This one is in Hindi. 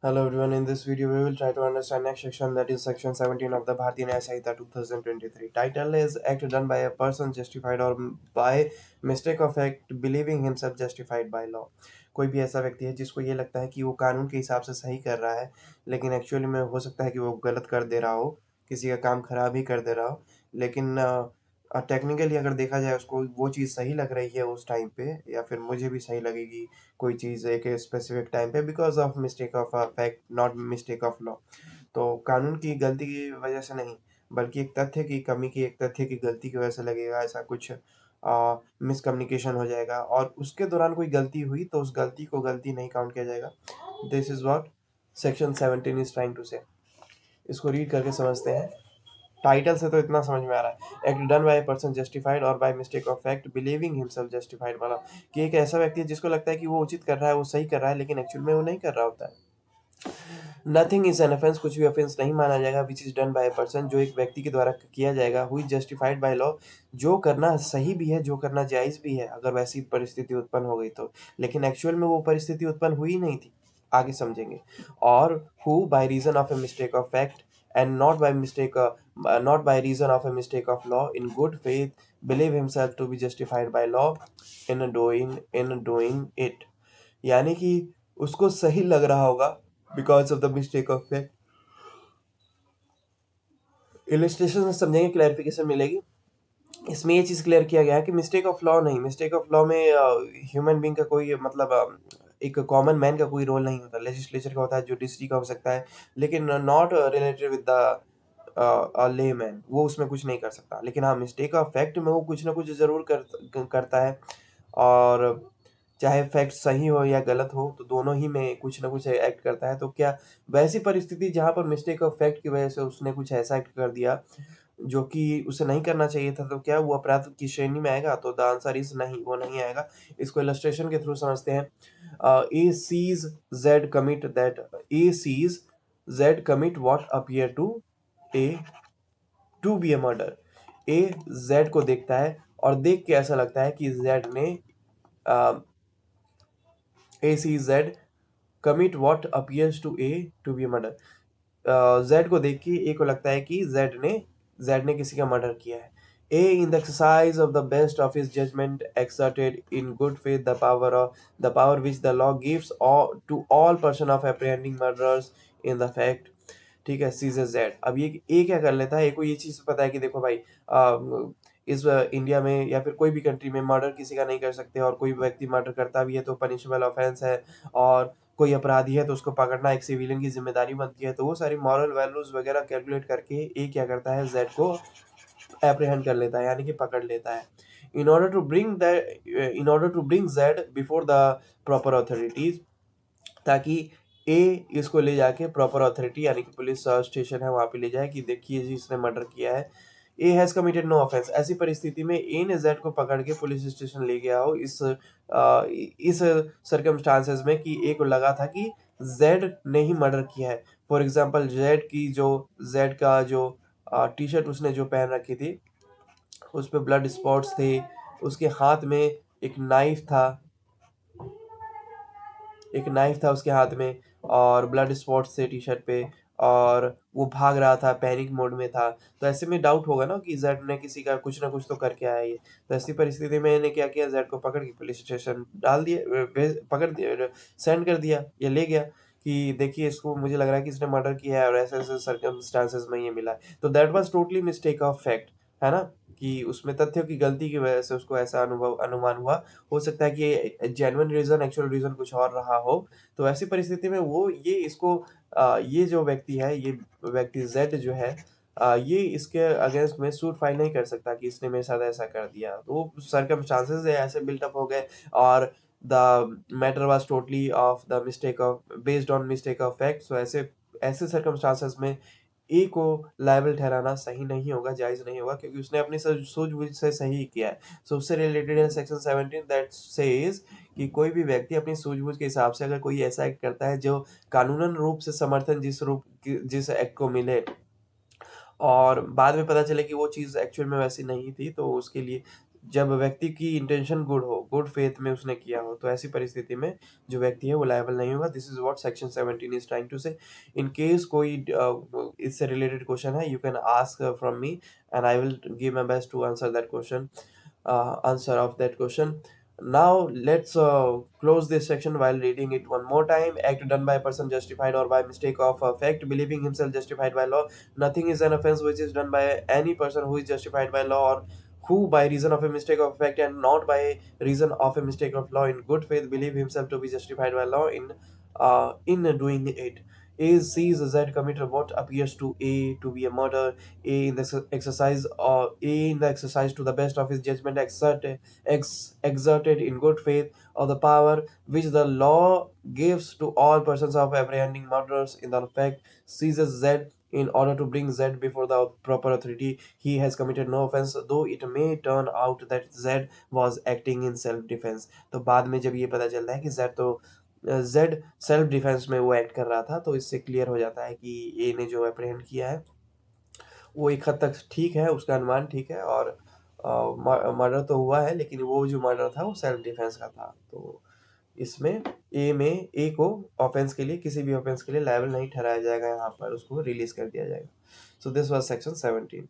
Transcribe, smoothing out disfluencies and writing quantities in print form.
Hello everyone, in this video we will try to understand next section, that is section 17 of the Bharatiya Nyaya Samhita 2023. Title is act done by a person justified or by mistake of act believing himself justified by law. कोई भी ऐसा व्यक्ति है जिसको ये लगता है कि वो कानून के हिसाब से सही कर रहा है, लेकिन एक्चुअली में हो सकता है कि वो गलत कर दे रहा हो, किसी का काम खराब ही कर दे रहा हो, लेकिन टेक्निकली अगर देखा जाए उसको वो चीज़ सही लग रही है उस टाइम पे, या फिर मुझे भी सही लगेगी कोई चीज़ एक स्पेसिफिक टाइम पे, because of mistake of fact not mistake of law. तो कानून की गलती की वजह से नहीं, बल्कि एक तथ्य की कमी की, एक तथ्य की गलती की वजह से लगेगा, ऐसा कुछ मिसकम्युनिकेशन हो जाएगा और उसके दौरान कोई गलती हुई तो उस गलती को गलती नहीं काउंट किया जाएगा। This is what section 17 is trying to say. इसको रीड करके समझते हैं। टाइटल से तो इतना समझ में आ रहा है, act done by a person justified और by mistake of fact believing himself justified, वाला कि एक ऐसा व्यक्ति है जिसको लगता है कि वो उचित कर रहा है, वो सही कर रहा है, लेकिन एक्चुअल में वो नहीं कर रहा होता है। नथिंग इज एन ऑफेंस, कुछ भी ऑफेंस नहीं माना जाएगा, which is done by a person, जो एक व्यक्ति के द्वारा किया जाएगा, who is justified by law, जो करना सही भी है, जो करना जायज भी है, अगर वैसी परिस्थिति उत्पन्न हो गई तो। लेकिन एक्चुअल में वो परिस्थिति उत्पन्न हुई नहीं थी, आगे समझेंगे। और who by reason of a mistake of fact and not by reason of a mistake of law in good faith believe himself to be justified by law in doing it, यानी कि उसको सही लग रहा होगा because of the mistake of fact. Illustration से समझेंगे, क्लैरिफिकेशन मिलेगी। इसमें ये चीज़ क्लियर किया गया है कि मिस्टेक ऑफ लॉ नहीं, मिस्टेक ऑफ लॉ में ह्यूमन बींग का कोई मतलब एक कॉमन मैन का कोई रोल नहीं होता, लेजिस्लेचर का होता है, जुडिशरी का हो सकता है, लेकिन नॉट रिलेटेड विद द ले मैन, वो उसमें कुछ नहीं कर सकता। लेकिन हाँ, मिस्टेक ऑफ फैक्ट में वो कुछ ना कुछ ज़रूर करता है, और चाहे फैक्ट सही हो या गलत हो तो दोनों ही में कुछ ना कुछ एक्ट करता है। तो क्या वैसी परिस्थिति जहाँ पर मिस्टेक ऑफ फैक्ट की वजह से उसने कुछ ऐसा एक्ट कर दिया जो कि उसे नहीं करना चाहिए था, तो क्या वो अपराध की श्रेणी में आएगा? तो द आंसर इज नहीं, वो नहीं आएगा। इसको इलस्ट्रेशन के थ्रू समझते हैं। A sees Z commit that A sees Z commit what appear a to be a murder. A Z को देखता है और देख के ऐसा लगता है कि जेड ने A see Z commit what appears to a to be a murder. Z को देख के ए को लगता है कि जेड ने किसी का मर्डर किया है। A in the exercise of the best of his judgment exerted in good faith the power which the law gives to all person of apprehending murderers in the fact. ठीक है, सीजर जेड। अब ये ए क्या कर लेता है, ए को ये चीज़ पता है कि देखो भाई, इस इंडिया में या फिर कोई भी कंट्री में मर्डर किसी का नहीं कर सकते, और कोई व्यक्ति मर्डर करता भी है तो पनिशेबल ऑफेंस है, और कोई अपराधी है तो उसको पकड़ना एक सिविलियन की जिम्मेदारी बनती है। तो वो सारी मॉरल वैल्यूज वगैरह कैलकुलेट करके ए क्या करता है, जेड को एप्रीहेंड कर लेता है, यानी कि पकड़ लेता है। In order to bring Z before the proper authorities, ताकि ए इसको ले जाके प्रॉपर अथॉरिटी यानी कि पुलिस स्टेशन है वहाँ पे ले जाए कि देखिए जी इसने मर्डर किया है। A has committed no offence, ऐसी परिस्थिति में ए ने जेड को पकड़ के पुलिस स्टेशन ले गया हो, इस सर्कमस्टांसेस में कि ए को लगा था कि जेड ने ही मर्डर किया है। फॉर एग्जांपल, जेड का जो टी शर्ट उसने जो पहन रखी थी उस पे ब्लड स्पॉट्स थे, उसके हाथ में एक नाइफ था, उसके हाथ में, और ब्लड स्पॉट्स थे टी शर्ट पे, और वो भाग रहा था, पैनिक मोड में था। तो ऐसे में डाउट होगा ना कि जेड ने किसी का कुछ ना कुछ तो करके आया ये। तो ऐसी परिस्थिति में मैंने क्या किया, जेड को पकड़ के पुलिस स्टेशन डाल दिया, पकड़ दिया, सेंड कर दिया, ये ले गया कि देखिए इसको मुझे लग रहा है कि इसने मर्डर किया है और ऐसे ऐसे सर्कमस्टांसेस में ये मिला है। तो that was totally mistake of fact, है ना, कि उसमें तथ्यों की गलती की वजह से उसको ऐसा अनुमान हुआ। हो सकता है कि जेन्युइन रीजन, एक्चुअल रीजन कुछ और रहा हो। तो ऐसी परिस्थिति में वो ये जो व्यक्ति है, ये व्यक्ति जेड जो है, ये इसके अगेंस्ट में सूट फाइल नहीं कर सकता कि इसने मेरे साथ ऐसा कर दिया। तो वो सर्कमस्टांसेस ऐसे बिल्टअप हो गए, और the matter was totally of the mistake of based on mistake of fact. So ऐसे ऐसे सर्कमस्टांसेस में ए को लायबल ठहराना सही नहीं होगा, जायज़ नहीं होगा, क्योंकि उसने अपनी सूझबूझ से सही किया है। सो उससे रिलेटेड है सेक्शन 17 दैट सेज कि कोई भी व्यक्ति अपनी सूझबूझ के हिसाब से अगर कोई ऐसा एक्ट करता है जो कानूनन रूप से समर्थन जिस एक्ट को मिले, और बाद में पता चले कि वो चीज़ एक्चुअल में वैसी नहीं थी, तो उसके लिए जब व्यक्ति की इंटेंशन गुड हो, गुड फेथ में उसने किया हो, तो ऐसी परिस्थिति में जो व्यक्ति है वो लायबल नहीं होगा। This is what section 17 is trying to say. In case कोई इससे रिलेटेड क्वेश्चन है, you can ask from me and I will give my best to answer that question, answer of that question. Now let's close this section while reading it one more time. Act done by a person justified or by mistake of fact, believing himself justified by law. Nothing is an offense which is done by any person who is justified by law, or who by reason of a mistake of fact and not by reason of a mistake of law in good faith believe himself to be justified by law in doing it. A sees Z commit what appears to A to be a murder. A in the exercise, or A in the exercise to the best of his judgment exerted in good faith, or the power which the law gives to all persons of apprehending murderers, in the fact seizes Z in order to bring Z before the proper authority. He has committed no offense, though it may turn out that Z was acting in self defense. तो बाद में जब ये पता चलता है कि Z सेल्फ डिफेंस में वो एक्ट कर रहा था, तो इससे क्लियर हो जाता है कि ए ने जो अप्रहेंड किया है वो एक हद तक ठीक है, उसका अनुमान ठीक है, और मर्डर तो हुआ है, लेकिन वो जो मर्डर था वो सेल्फ डिफेंस का था। तो इसमें ए को ऑफेंस के लिए, किसी भी ऑफेंस के लिए लायबल नहीं ठहराया जाएगा, यहाँ पर उसको रिलीज कर दिया जाएगा। So this was section 17।